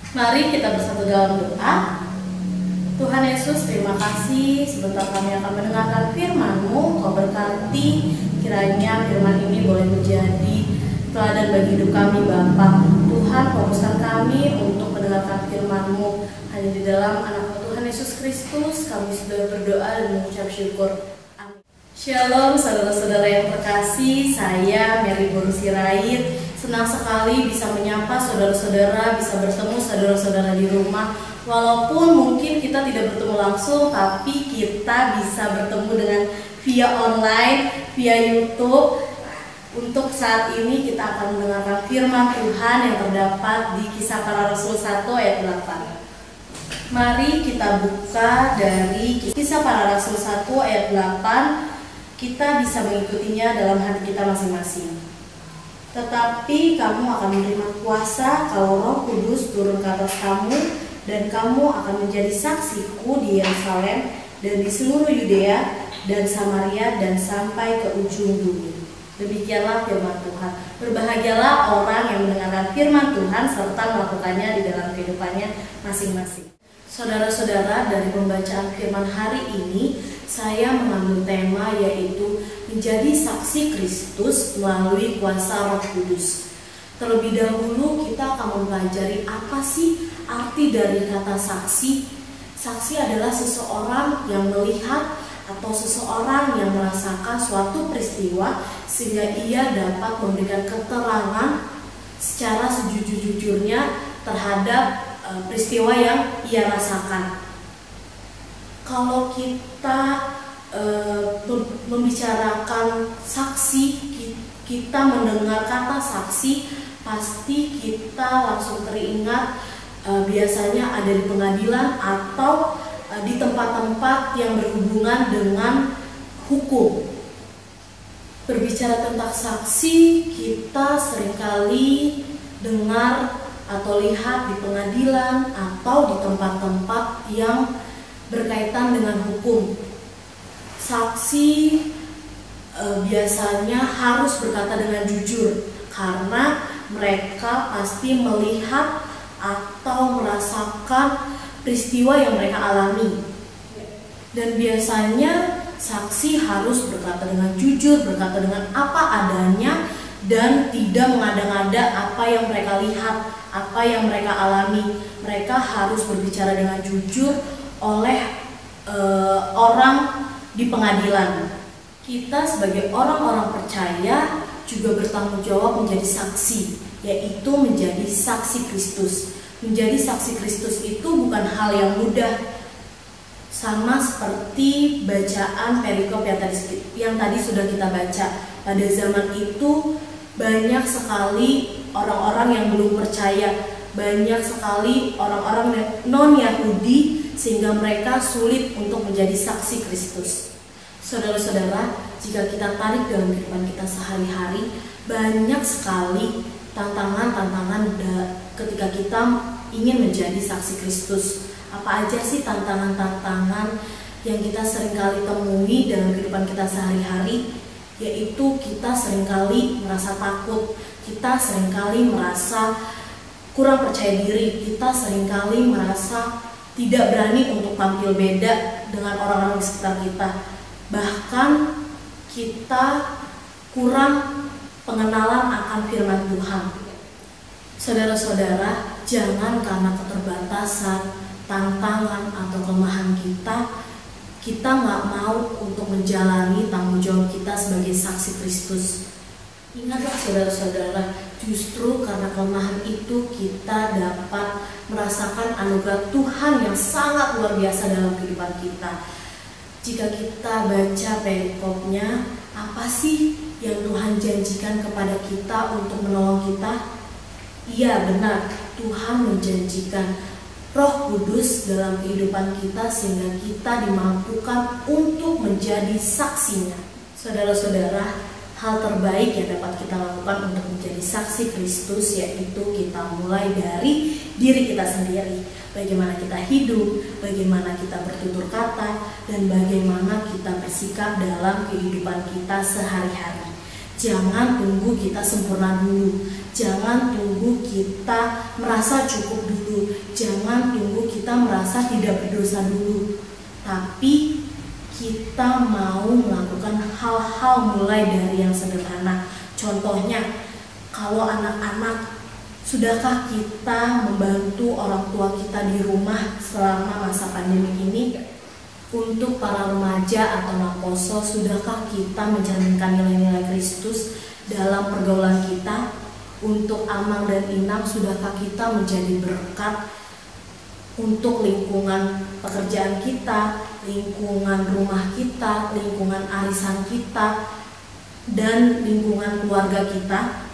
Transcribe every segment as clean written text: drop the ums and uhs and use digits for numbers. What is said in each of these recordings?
Mari kita bersatu dalam doa. Tuhan Yesus, terima kasih sebentar kami akan mendengarkan firman-Mu. Kau berkati kiranya firman ini boleh menjadi teladan bagi hidup kami Bapa. Tuhan, fokuskan kami untuk mendengarkan firman-Mu. Hanya di dalam anak Tuhan Yesus Kristus kami sudah berdoa dan mengucap syukur. Amin. Shalom saudara-saudara yang terkasih, saya Mary Boru Sirait. Senang sekali bisa menyapa saudara-saudara, bisa bertemu saudara-saudara di rumah. Walaupun mungkin kita tidak bertemu langsung, tapi kita bisa bertemu dengan via online, via YouTube. Untuk saat ini kita akan mendengarkan firman Tuhan yang terdapat di Kisah Para Rasul 1 ayat 8. Mari kita buka dari Kisah Para Rasul 1 ayat 8. Kita bisa mengikutinya dalam hati kita masing-masing. Tetapi kamu akan menerima kuasa kalau Roh Kudus turun ke atas kamu, dan kamu akan menjadi saksiku di Yerusalem dan di seluruh Yudea dan Samaria dan sampai ke ujung bumi. Demikianlah firman Tuhan. Berbahagialah orang yang mendengarkan firman Tuhan serta melakukannya di dalam kehidupannya masing-masing. Saudara-saudara, dari pembacaan firman hari ini saya mengambil tema yaitu menjadi saksi Kristus melalui kuasa Roh Kudus. Terlebih dahulu kita akan mempelajari apa sih arti dari kata saksi. Saksi adalah seseorang yang melihat atau seseorang yang merasakan suatu peristiwa sehingga ia dapat memberikan keterangan secara sejujur-jujurnya terhadap peristiwa yang ia rasakan. Kalau kita membicarakan saksi, kita mendengar kata saksi, pasti kita langsung teringat biasanya ada di pengadilan atau di tempat-tempat yang berhubungan dengan hukum. Berbicara tentang saksi, kita seringkali dengar atau lihat di pengadilan atau di tempat-tempat yang berkaitan dengan hukum. Saksi biasanya harus berkata dengan jujur karena mereka pasti melihat atau merasakan peristiwa yang mereka alami. Dan biasanya saksi harus berkata dengan jujur, berkata dengan apa adanya, dan tidak mengada-ngada apa yang mereka lihat, apa yang mereka alami. Mereka harus berbicara dengan jujur oleh orang di pengadilan. Kita sebagai orang-orang percaya juga bertanggung jawab menjadi saksi, yaitu menjadi saksi Kristus. Menjadi saksi Kristus itu bukan hal yang mudah. Sama seperti bacaan perikop yang tadi sudah kita baca. Pada zaman itu banyak sekali orang-orang yang belum percaya, banyak sekali orang-orang non-Yahudi sehingga mereka sulit untuk menjadi saksi Kristus. Saudara-saudara, jika kita tarik dalam kehidupan kita sehari-hari, banyak sekali tantangan-tantangan ketika kita ingin menjadi saksi Kristus. Apa aja sih tantangan-tantangan yang kita seringkali temui dalam kehidupan kita sehari-hari? Yaitu kita seringkali merasa takut, kita seringkali merasa kurang percaya diri, kita seringkali merasa tidak berani untuk tampil beda dengan orang-orang di sekitar kita. Bahkan kita kurang pengenalan akan firman Tuhan. Saudara-saudara, jangan karena keterbatasan, tantangan atau kelemahan kita nggak mau untuk menjalani tanggung jawab kita sebagai saksi Kristus. Ingatlah saudara-saudara, justru karena kelemahan itu kita dapat merasakan anugerah Tuhan yang sangat luar biasa dalam kehidupan kita. Jika kita baca perikopnya, apa sih yang Tuhan janjikan kepada kita untuk menolong kita? Iya benar, Tuhan menjanjikan Roh Kudus dalam kehidupan kita sehingga kita dimampukan untuk menjadi saksinya. Saudara-saudara, hal terbaik yang dapat kita lakukan untuk menjadi saksi Kristus yaitu kita mulai dari diri kita sendiri. Bagaimana kita hidup, bagaimana kita bertutur kata, dan bagaimana kita bersikap dalam kehidupan kita sehari-hari. Jangan tunggu kita sempurna dulu. Jangan tunggu kita merasa cukup dulu. Jangan tunggu kita merasa tidak berdosa dulu. Tapi kita mau melakukan hal-hal mulai dari yang sederhana. Contohnya, kalau anak-anak, sudahkah kita membantu orang tua kita di rumah selama masa pandemi ini? Untuk para remaja atau maposo, sudahkah kita mencerminkan nilai-nilai Kristus dalam pergaulan kita? Untuk amang dan inang, sudahkah kita menjadi berkat untuk lingkungan pekerjaan kita, lingkungan rumah kita, lingkungan arisan kita, dan lingkungan keluarga kita?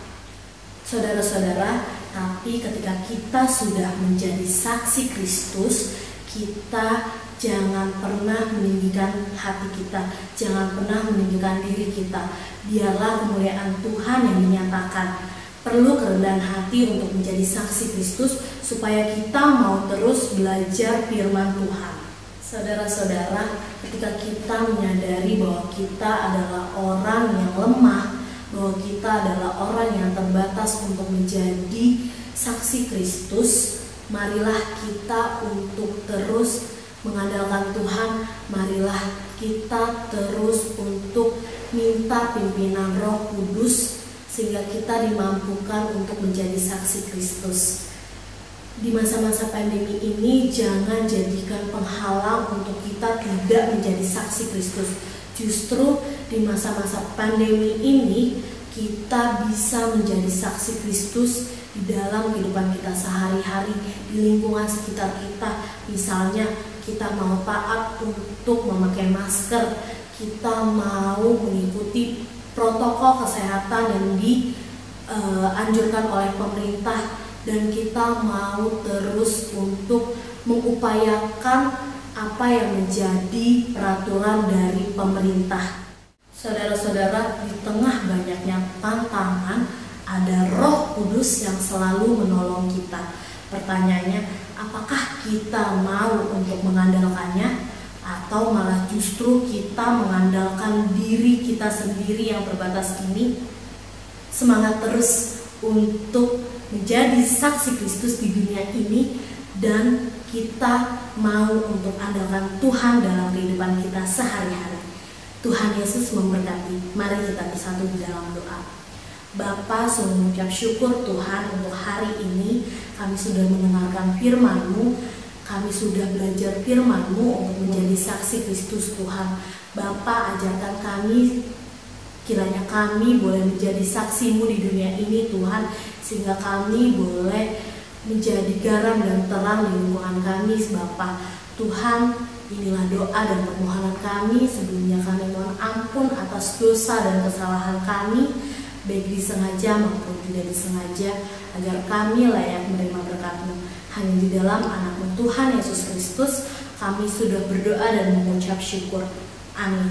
Saudara-saudara, tapi ketika kita sudah menjadi saksi Kristus, kita jangan pernah meninggikan hati kita, jangan pernah meninggikan diri kita. Biarlah kemuliaan Tuhan yang dinyatakan. Perlu kerendahan hati untuk menjadi saksi Kristus, supaya kita mau terus belajar firman Tuhan. Saudara-saudara, ketika kita menyadari bahwa kita adalah orang yang lemah, bahwa kita adalah orang yang terbatas untuk menjadi saksi Kristus, marilah kita untuk terus mengandalkan Tuhan. Marilah kita terus untuk minta pimpinan Roh Kudus, sehingga kita dimampukan untuk menjadi saksi Kristus. Di masa-masa pandemi ini, jangan jadikan penghalang untuk kita tidak menjadi saksi Kristus. Justru di masa-masa pandemi ini, kita bisa menjadi saksi Kristus di dalam kehidupan kita sehari-hari, di lingkungan sekitar kita. Misalnya, kita mau taat untuk memakai masker, kita mau mengikuti protokol kesehatan yang dianjurkan oleh pemerintah, dan kita mau terus untuk mengupayakan apa yang menjadi peraturan dari pemerintah. Saudara-saudara, di tengah banyaknya tantangan, ada Roh Kudus yang selalu menolong kita. Pertanyaannya, apakah kita mau untuk mengandalkannya, atau malah justru kita mengandalkan diri kita sendiri yang terbatas ini? Semangat terus untuk menjadi saksi Kristus di dunia ini, dan kita mau untuk andalkan Tuhan dalam kehidupan kita sehari-hari. Tuhan Yesus memberkati. Mari kita bersatu di dalam doa. Bapa, sungguh mengucap syukur Tuhan untuk hari ini. Kami sudah mendengarkan firman-Mu, kami sudah belajar firman-Mu untuk menjadi saksi Kristus Tuhan. Bapa, ajarkan kami, kiranya kami boleh menjadi saksi-Mu di dunia ini Tuhan, sehingga kami boleh menjadi garam dan terang di lingkungan kami. Bapa, Tuhan, inilah doa dan permohonan kami. Sebelumnya kami mohon ampun atas dosa dan kesalahan kami, baik disengaja maupun tidak disengaja, agar kami layak menerima berkat-Mu. Hanya di dalam anak-Mu Tuhan Yesus Kristus kami sudah berdoa dan mengucap syukur. Amin.